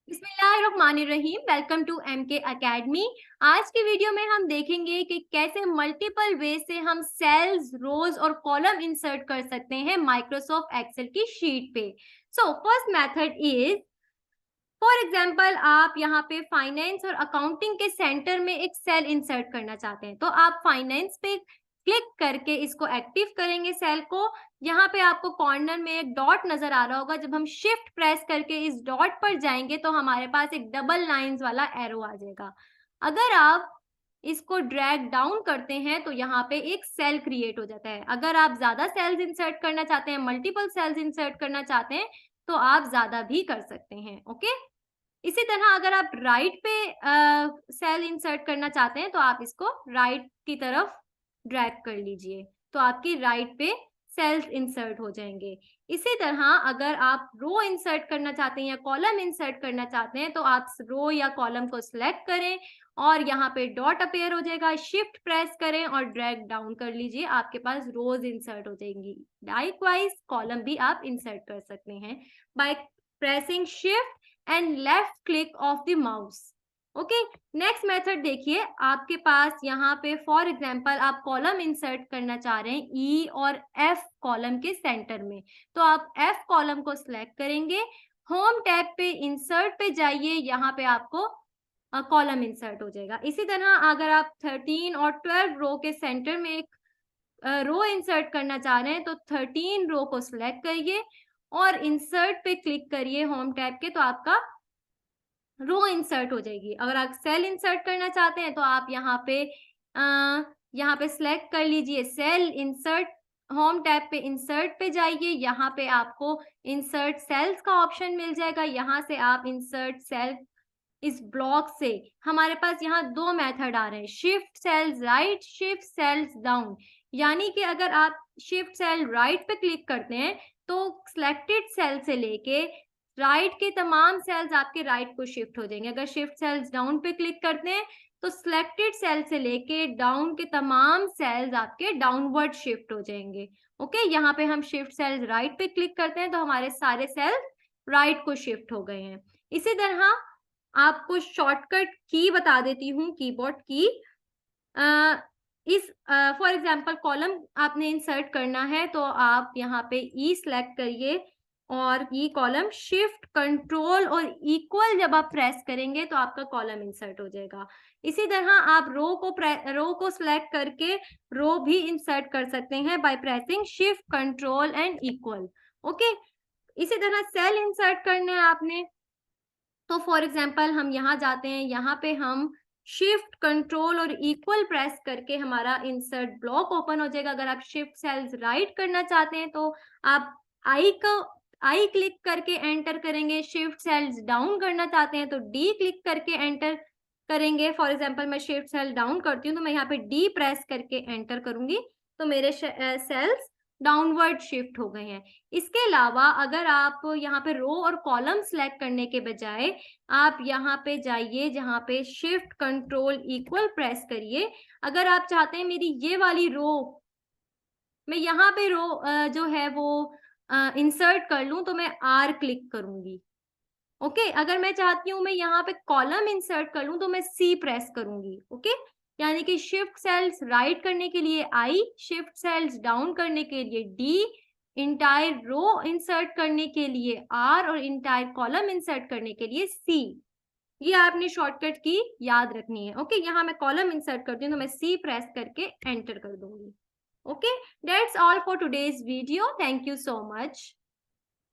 बिस्मिल्लाहिर्रहमानिर्रहीम। Welcome to MK academy. आज की वीडियो में हम देखेंगे कि कैसे मल्टीपल वे से हम सेल्स, रोज और कॉलम इंसर्ट कर सकते हैं माइक्रोसॉफ्ट एक्सेल की शीट पे। So first method is, for example आप यहाँ पे फाइनेंस और अकाउंटिंग के सेंटर में एक सेल इंसर्ट करना चाहते हैं, तो आप फाइनेंस पे क्लिक करके इसको एक्टिव करेंगे सेल को। यहाँ पे आपको कॉर्नर में एक डॉट नजर आ रहा होगा। जब हम शिफ्ट प्रेस करके इस डॉट पर जाएंगे तो हमारे पास एक डबल लाइंस वाला एरो आ जाएगा। अगर आप इसको ड्रैग डाउन करते हैं तो यहाँ पे एक सेल क्रिएट हो जाता है। अगर आप ज्यादा सेल्स इंसर्ट करना चाहते हैं, मल्टीपल सेल्स इंसर्ट करना चाहते हैं, तो आप ज्यादा भी कर सकते हैं। ओके, इसी तरह अगर आप राइट पे सेल इंसर्ट करना चाहते हैं तो आप इसको राइट की तरफ ड्रैग कर लीजिए, तो आपकी राइट पे सेल्स इंसर्ट हो जाएंगे। इसी तरह अगर आप रो इंसर्ट करना चाहते हैं या कॉलम इंसर्ट करना चाहते हैं तो आप रो या कॉलम को सिलेक्ट करें और यहाँ पे डॉट अपेयर हो जाएगा, शिफ्ट प्रेस करें और ड्रैग डाउन कर लीजिए, आपके पास रोज इंसर्ट हो जाएंगी। लाइकवाइज कॉलम भी आप इंसर्ट कर सकते हैं by pressing shift and left click of the mouse. Okay, next method देखिए। आपके पास यहाँ पे फॉर एग्जांपल आप कॉलम इंसर्ट करना चाह रहे हैं ई और एफ कॉलम के सेंटर में, तो आप एफ कॉलम को सिलेक्ट करेंगे, होम टैब पे इंसर्ट पे जाइए, यहाँ पे आपको कॉलम इंसर्ट हो जाएगा। इसी तरह अगर आप 13 और 12 रो के सेंटर में एक रो इंसर्ट करना चाह रहे हैं तो 13 रो को सिलेक्ट करिए और इंसर्ट पे क्लिक करिए होम टैब के, तो आपका रो इंसर्ट हो जाएगी। अगर आप सेल इंसर्ट करना चाहते हैं तो आप यहाँ पे सिलेक्ट कर लीजिए सेल इंसर्ट, होम टैब पे इंसर्ट पे जाइए, यहाँ पे आपको इंसर्ट सेल्स का ऑप्शन मिल जाएगा। यहाँ से आप इंसर्ट सेल, इस ब्लॉक से हमारे पास यहाँ दो मेथड आ रहे हैं, shift cells right, shift cells down. यानी कि अगर आप शिफ्ट सेल राइट पे क्लिक करते हैं तो सिलेक्टेड सेल से लेके राइट के तमाम सेल्स आपके राइट को शिफ्ट हो जाएंगे। अगर शिफ्ट सेल्स डाउन पे क्लिक करते हैं तो सिलेक्टेड सेल से लेके डाउन के तमाम सेल्स आपके डाउनवर्ड शिफ्ट हो जाएंगे। ओके, यहाँ पे हम शिफ्ट सेल्स राइट पे क्लिक करते हैं तो हमारे सारे सेल्स राइट को शिफ्ट हो गए हैं। इसी तरह आपको शॉर्टकट की बता देती हूँ, कीबोर्ड की। इस फॉर एग्जांपल कॉलम आपने इंसर्ट करना है तो आप यहाँ पे ई सिलेक्ट करिए और ई कॉलम, शिफ्ट कंट्रोल और इक्वल जब आप प्रेस करेंगे तो आपका कॉलम इंसर्ट हो जाएगा। इसी तरह आप रो को सिलेक्ट करके रो भी इंसर्ट कर सकते हैं by pressing shift control and equal. Okay, इसी तरह सेल इंसर्ट करना है आपने, तो फॉर एग्जाम्पल हम यहाँ जाते हैं, यहाँ पे हम शिफ्ट कंट्रोल और इक्वल प्रेस करके हमारा इंसर्ट ब्लॉक ओपन हो जाएगा। अगर आप शिफ्ट सेल्स राइट करना चाहते हैं तो आप आई क्लिक करके एंटर करेंगे, शिफ्ट सेल्स डाउन करना चाहते हैं तो डी क्लिक करके एंटर करेंगे। फॉर एग्जाम्पल मैं शिफ्ट सेल डाउन करती हूँ तो मैं यहाँ पे डी प्रेस करके एंटर करूंगी, तो मेरे सेल्स डाउनवर्ड शिफ्ट हो गए हैं। इसके अलावा अगर आप यहाँ पे रो और कॉलम सेलेक्ट करने के बजाय आप यहाँ पे जाइए जहाँ पे शिफ्ट कंट्रोल इक्वल प्रेस करिए। अगर आप चाहते हैं मेरी ये वाली रो, मैं यहाँ पे रो जो है वो इंसर्ट कर लूं तो मैं आर क्लिक करूंगी। ओके, अगर मैं चाहती हूँ मैं यहाँ पे कॉलम इंसर्ट कर लूं तो मैं सी प्रेस करूंगी। ओके, यानी कि शिफ्ट सेल्स राइट करने के लिए आई, शिफ्ट सेल्स डाउन करने के लिए डी, इंटायर रो इंसर्ट करने के लिए आर और इंटायर कॉलम इंसर्ट करने के लिए सी। ये आपने शॉर्टकट की याद रखनी है। ओके, यहाँ मैं कॉलम इंसर्ट करती हूँ तो मैं सी प्रेस करके एंटर कर दूंगी। Okay, that's all for today's video. Thank you so much.